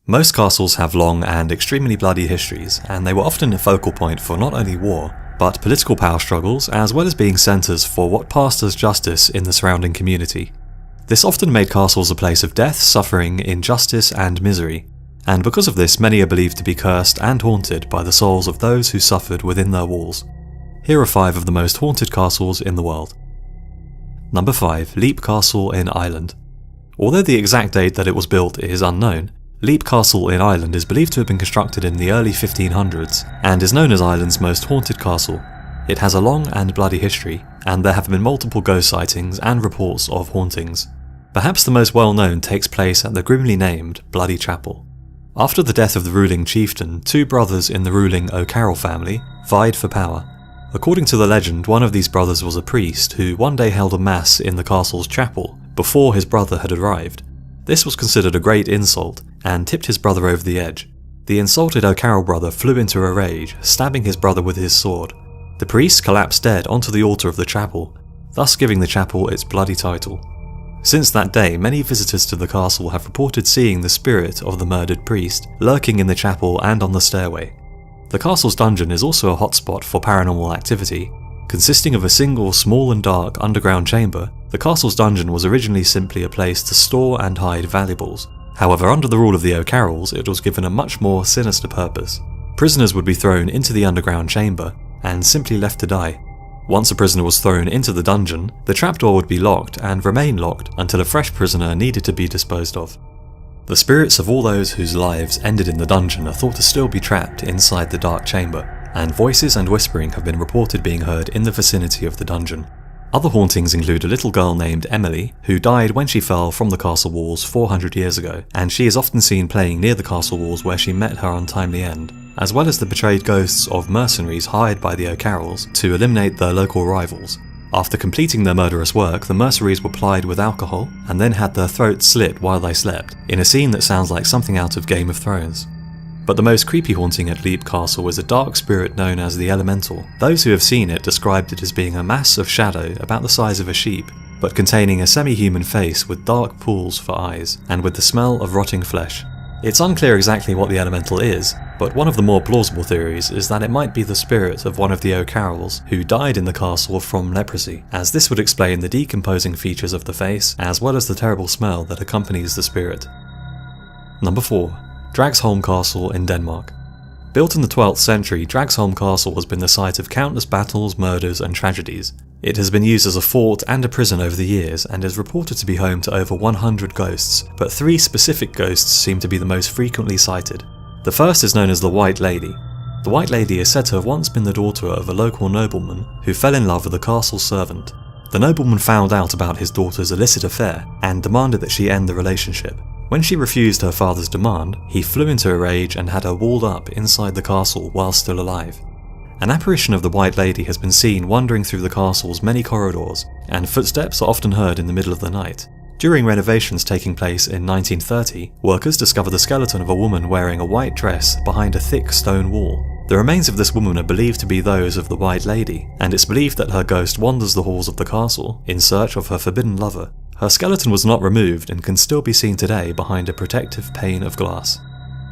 Most castles have long and extremely bloody histories, and they were often a focal point for not only war, but political power struggles, as well as being centres for what passed as justice in the surrounding community. This often made castles a place of death, suffering, injustice and misery, and because of this many are believed to be cursed and haunted by the souls of those who suffered within their walls. Here are 5 of the most haunted castles in the world. Number 5. Leap Castle in Ireland. Although the exact date that it was built is unknown, Leap Castle in Ireland is believed to have been constructed in the early 1500s and is known as Ireland's most haunted castle. It has a long and bloody history, and there have been multiple ghost sightings and reports of hauntings. Perhaps the most well known takes place at the grimly named Bloody Chapel. After the death of the ruling chieftain, 2 brothers in the ruling O'Carroll family vied for power. According to the legend, one of these brothers was a priest who one day held a mass in the castle's chapel before his brother had arrived. This was considered a great insult and tipped his brother over the edge. The insulted O'Carroll brother flew into a rage, stabbing his brother with his sword. The priest collapsed dead onto the altar of the chapel, thus giving the chapel its bloody title. Since that day, many visitors to the castle have reported seeing the spirit of the murdered priest lurking in the chapel and on the stairway. The castle's dungeon is also a hotspot for paranormal activity. Consisting of a single small and dark underground chamber, the castle's dungeon was originally simply a place to store and hide valuables. However, under the rule of the O'Carrolls, it was given a much more sinister purpose. Prisoners would be thrown into the underground chamber and simply left to die. Once a prisoner was thrown into the dungeon, the trapdoor would be locked and remain locked until a fresh prisoner needed to be disposed of. The spirits of all those whose lives ended in the dungeon are thought to still be trapped inside the dark chamber, and voices and whispering have been reported being heard in the vicinity of the dungeon. Other hauntings include a little girl named Emily, who died when she fell from the castle walls 400 years ago, and she is often seen playing near the castle walls where she met her untimely end, as well as the betrayed ghosts of mercenaries hired by the O'Carrolls to eliminate their local rivals. After completing their murderous work, the mercenaries were plied with alcohol and then had their throats slit while they slept, in a scene that sounds like something out of Game of Thrones. But the most creepy haunting at Leap Castle is a dark spirit known as the Elemental. Those who have seen it described it as being a mass of shadow about the size of a sheep, but containing a semi-human face with dark pools for eyes, and with the smell of rotting flesh. It's unclear exactly what the Elemental is, but one of the more plausible theories is that it might be the spirit of one of the O'Carrolls who died in the castle from leprosy, as this would explain the decomposing features of the face, as well as the terrible smell that accompanies the spirit. Number 4. Dragsholm Castle in Denmark. Built in the 12th century, Dragsholm Castle has been the site of countless battles, murders and tragedies. It has been used as a fort and a prison over the years and is reported to be home to over 100 ghosts, but 3 specific ghosts seem to be the most frequently sighted. The first is known as the White Lady. The White Lady is said to have once been the daughter of a local nobleman who fell in love with the castle servant. The nobleman found out about his daughter's illicit affair and demanded that she end the relationship. When she refused her father's demand, he flew into a rage and had her walled up inside the castle while still alive. An apparition of the White Lady has been seen wandering through the castle's many corridors, and footsteps are often heard in the middle of the night. During renovations taking place in 1930, workers discovered the skeleton of a woman wearing a white dress behind a thick stone wall. The remains of this woman are believed to be those of the White Lady, and it's believed that her ghost wanders the halls of the castle in search of her forbidden lover. Her skeleton was not removed and can still be seen today behind a protective pane of glass.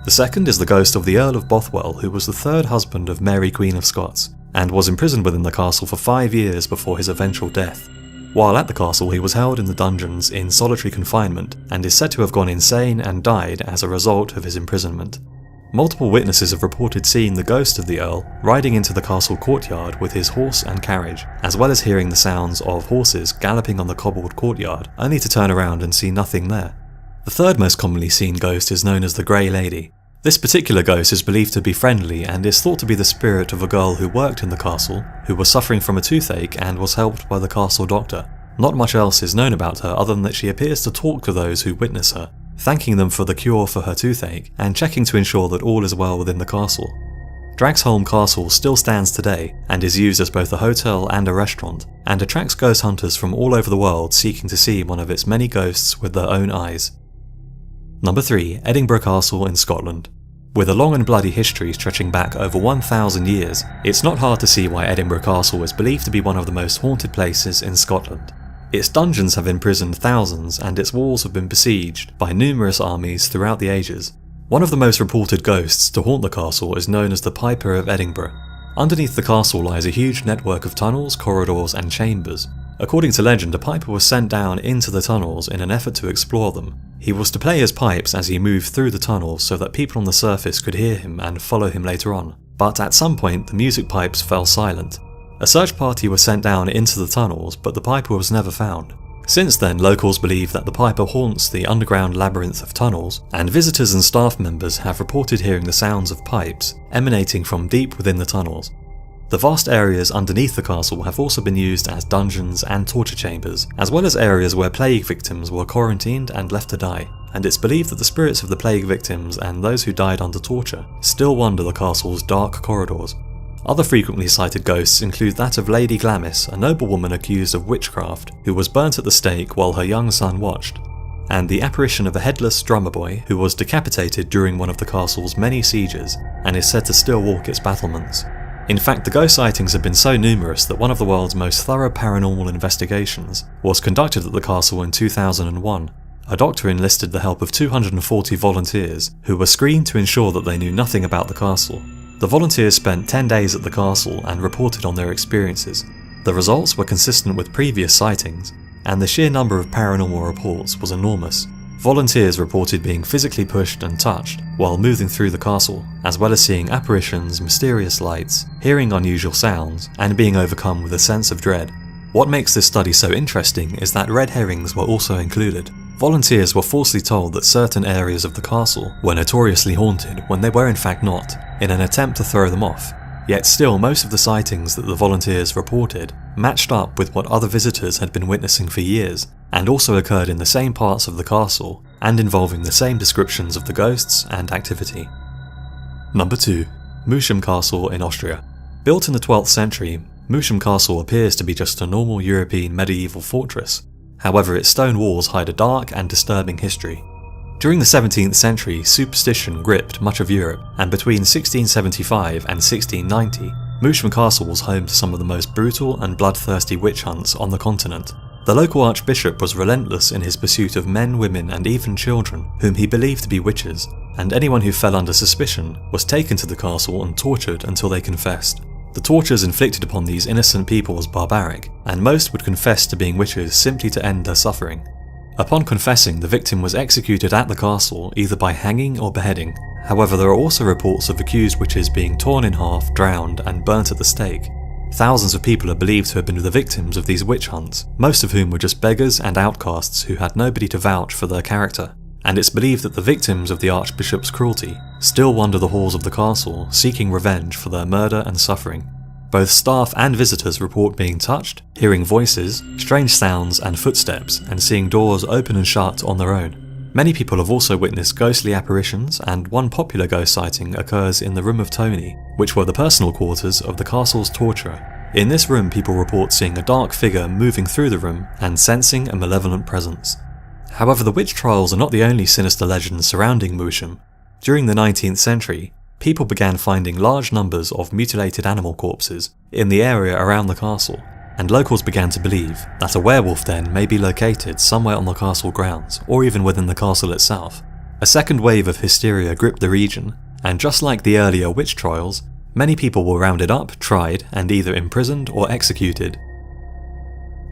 The second is the ghost of the Earl of Bothwell, who was the 3rd husband of Mary Queen of Scots, and was imprisoned within the castle for 5 years before his eventual death. While at the castle, he was held in the dungeons in solitary confinement, and is said to have gone insane and died as a result of his imprisonment. Multiple witnesses have reported seeing the ghost of the Earl riding into the castle courtyard with his horse and carriage, as well as hearing the sounds of horses galloping on the cobbled courtyard, only to turn around and see nothing there. The third most commonly seen ghost is known as the Grey Lady. This particular ghost is believed to be friendly and is thought to be the spirit of a girl who worked in the castle, who was suffering from a toothache and was helped by the castle doctor. Not much else is known about her other than that she appears to talk to those who witness her, thanking them for the cure for her toothache and checking to ensure that all is well within the castle. Dragsholm Castle still stands today and is used as both a hotel and a restaurant, and attracts ghost hunters from all over the world seeking to see one of its many ghosts with their own eyes. Number 3. Edinburgh Castle in Scotland. With a long and bloody history stretching back over 1,000 years, it's not hard to see why Edinburgh Castle is believed to be one of the most haunted places in Scotland. Its dungeons have imprisoned thousands, and its walls have been besieged by numerous armies throughout the ages. One of the most reported ghosts to haunt the castle is known as the Piper of Edinburgh. Underneath the castle lies a huge network of tunnels, corridors and chambers. According to legend, a piper was sent down into the tunnels in an effort to explore them. He was to play his pipes as he moved through the tunnels so that people on the surface could hear him and follow him later on. But at some point, the music pipes fell silent. A search party was sent down into the tunnels, but the piper was never found. Since then, locals believe that the piper haunts the underground labyrinth of tunnels, and visitors and staff members have reported hearing the sounds of pipes emanating from deep within the tunnels. The vast areas underneath the castle have also been used as dungeons and torture chambers, as well as areas where plague victims were quarantined and left to die, and it's believed that the spirits of the plague victims and those who died under torture still wander the castle's dark corridors. Other frequently cited ghosts include that of Lady Glamis, a noblewoman accused of witchcraft, who was burnt at the stake while her young son watched, and the apparition of a headless drummer boy who was decapitated during one of the castle's many sieges and is said to still walk its battlements. In fact, the ghost sightings have been so numerous that one of the world's most thorough paranormal investigations was conducted at the castle in 2001. A doctor enlisted the help of 240 volunteers who were screened to ensure that they knew nothing about the castle. The volunteers spent 10 days at the castle and reported on their experiences. The results were consistent with previous sightings, and the sheer number of paranormal reports was enormous. Volunteers reported being physically pushed and touched while moving through the castle, as well as seeing apparitions, mysterious lights, hearing unusual sounds, and being overcome with a sense of dread. What makes this study so interesting is that red herrings were also included. Volunteers were falsely told that certain areas of the castle were notoriously haunted when they were in fact not, in an attempt to throw them off. Yet still, most of the sightings that the volunteers reported matched up with what other visitors had been witnessing for years, and also occurred in the same parts of the castle, and involving the same descriptions of the ghosts and activity. Number 2. Mousham Castle in Austria. Built in the 12th century, Mousham Castle appears to be just a normal European medieval fortress. However, its stone walls hide a dark and disturbing history. During the 17th century, superstition gripped much of Europe, and between 1675 and 1690, Mousham Castle was home to some of the most brutal and bloodthirsty witch hunts on the continent. The local archbishop was relentless in his pursuit of men, women and even children whom he believed to be witches, and anyone who fell under suspicion was taken to the castle and tortured until they confessed. The tortures inflicted upon these innocent people was barbaric, and most would confess to being witches simply to end their suffering. Upon confessing, the victim was executed at the castle either by hanging or beheading. However, there are also reports of accused witches being torn in half, drowned, and burnt at the stake. Thousands of people are believed to have been the victims of these witch hunts, most of whom were just beggars and outcasts who had nobody to vouch for their character. And it's believed that the victims of the archbishop's cruelty still wander the halls of the castle, seeking revenge for their murder and suffering. Both staff and visitors report being touched, hearing voices, strange sounds and footsteps, and seeing doors open and shut on their own. Many people have also witnessed ghostly apparitions, and one popular ghost sighting occurs in the Room of Tony, which were the personal quarters of the castle's torturer. In this room, people report seeing a dark figure moving through the room and sensing a malevolent presence. However, the witch trials are not the only sinister legends surrounding Mousham. During the 19th century, people began finding large numbers of mutilated animal corpses in the area around the castle, and locals began to believe that a werewolf den may be located somewhere on the castle grounds, or even within the castle itself. A second wave of hysteria gripped the region, and just like the earlier witch trials, many people were rounded up, tried, and either imprisoned or executed.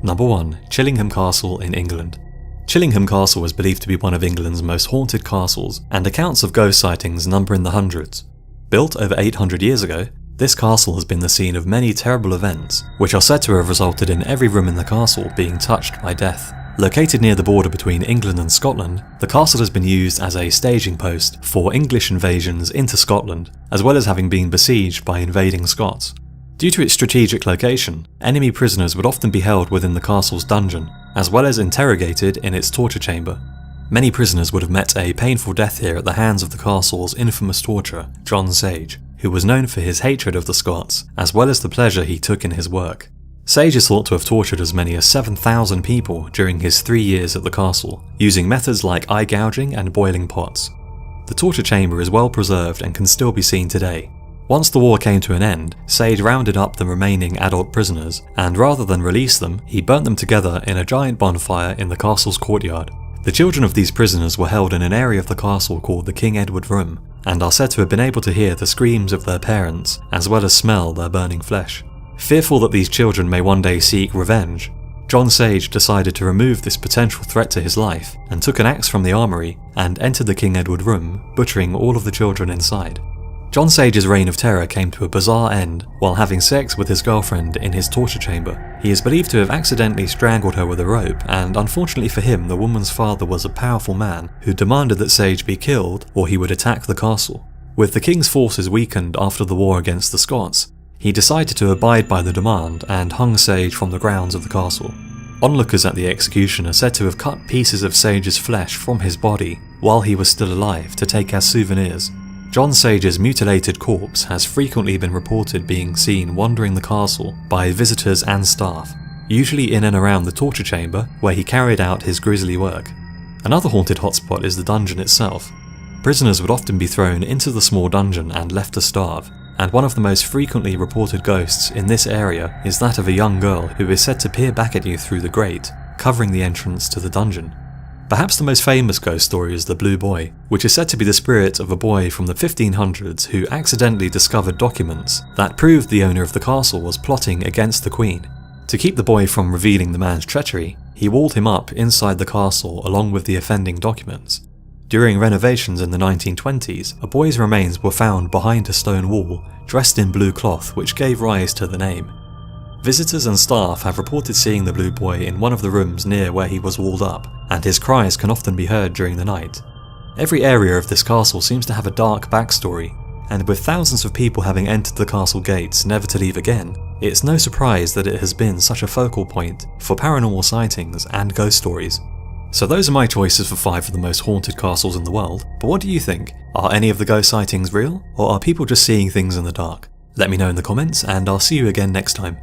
Number 1. Chillingham Castle in England. Chillingham Castle is believed to be one of England's most haunted castles, and accounts of ghost sightings number in the hundreds. Built over 800 years ago, this castle has been the scene of many terrible events, which are said to have resulted in every room in the castle being touched by death. Located near the border between England and Scotland, the castle has been used as a staging post for English invasions into Scotland, as well as having been besieged by invading Scots. Due to its strategic location, enemy prisoners would often be held within the castle's dungeon, as well as interrogated in its torture chamber. Many prisoners would have met a painful death here at the hands of the castle's infamous torturer, John Sage, who was known for his hatred of the Scots, as well as the pleasure he took in his work. Sage is thought to have tortured as many as 7,000 people during his 3 years at the castle, using methods like eye gouging and boiling pots. The torture chamber is well preserved and can still be seen today. Once the war came to an end, Sage rounded up the remaining adult prisoners, and rather than release them, he burnt them together in a giant bonfire in the castle's courtyard. The children of these prisoners were held in an area of the castle called the King Edward Room, and are said to have been able to hear the screams of their parents, as well as smell their burning flesh. Fearful that these children may one day seek revenge, John Sage decided to remove this potential threat to his life, and took an axe from the armory and entered the King Edward Room, butchering all of the children inside. John Sage's reign of terror came to a bizarre end while having sex with his girlfriend in his torture chamber. He is believed to have accidentally strangled her with a rope, and unfortunately for him, the woman's father was a powerful man who demanded that Sage be killed or he would attack the castle. With the king's forces weakened after the war against the Scots, he decided to abide by the demand and hung Sage from the grounds of the castle. Onlookers at the execution are said to have cut pieces of Sage's flesh from his body while he was still alive to take as souvenirs. John Sage's mutilated corpse has frequently been reported being seen wandering the castle by visitors and staff, usually in and around the torture chamber where he carried out his grisly work. Another haunted hotspot is the dungeon itself. Prisoners would often be thrown into the small dungeon and left to starve, and one of the most frequently reported ghosts in this area is that of a young girl who is said to peer back at you through the grate, covering the entrance to the dungeon. Perhaps the most famous ghost story is the Blue Boy, which is said to be the spirit of a boy from the 1500s who accidentally discovered documents that proved the owner of the castle was plotting against the Queen. To keep the boy from revealing the man's treachery, he walled him up inside the castle along with the offending documents. During renovations in the 1920s, a boy's remains were found behind a stone wall, dressed in blue cloth, which gave rise to the name. Visitors and staff have reported seeing the Blue Boy in one of the rooms near where he was walled up, and his cries can often be heard during the night. Every area of this castle seems to have a dark backstory, and with thousands of people having entered the castle gates never to leave again, it's no surprise that it has been such a focal point for paranormal sightings and ghost stories. So those are my choices for 5 of the most haunted castles in the world, but what do you think? Are any of the ghost sightings real, or are people just seeing things in the dark? Let me know in the comments, and I'll see you again next time.